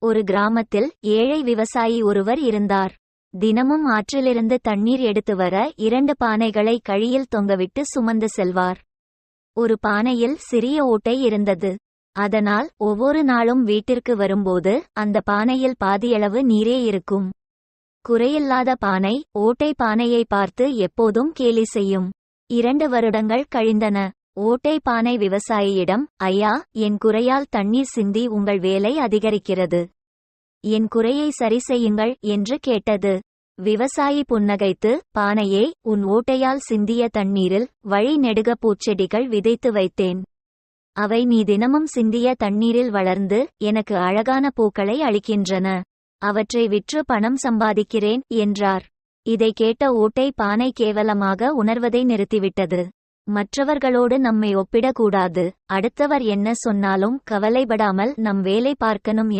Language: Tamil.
ஒரு கிராமத்தில் ஏழை விவசாயி ஒருவர் இருந்தார். தினமும் ஆற்றிலிருந்து தண்ணீர் எடுத்து வர 2 பானைகளை கழியில் தொங்கவிட்டு சுமந்து செல்வார். ஒரு பானையில் சிறிய ஓட்டை இருந்தது. அதனால் ஒவ்வொரு நாளும் வீட்டிற்கு வரும்போது அந்த பானையில் பாதியளவு நீரே இருக்கும். குறையில்லாத பானை ஓட்டை பானையை பார்த்து எப்போதும் கேலி செய்யும். 2 வருடங்கள் கழிந்தன. ஓட்டை பானை விவசாயியிடம், ஐயா, என் குறையால் தண்ணீர் சிந்தி உங்கள் வேலை அதிகரிக்கிறது. என் குறையை சரி செய்யுங்கள் என்று கேட்டது. விவசாயி புன்னகைத்து, பானையே, உன் ஓட்டையால் சிந்திய தண்ணீரில் வழி நெடுக பூச்செடிகள் விதைத்து வைத்தேன். அவை நீ தினமும் சிந்திய தண்ணீரில் வளர்ந்து எனக்கு அழகான பூக்களை அளிக்கின்றன. அவற்றை விற்று பணம் சம்பாதிக்கிறேன் என்றார். இதை கேட்ட ஓட்டை பானை கேவலமாக உணர்வதை நிறுத்திவிட்டது. மற்றவர்களோடு நம்மை ஒப்பிடக்கூடாது. அடுத்தவர் என்ன சொன்னாலும் கவலைப்படாமல் நம் வேலை பார்க்கணும்.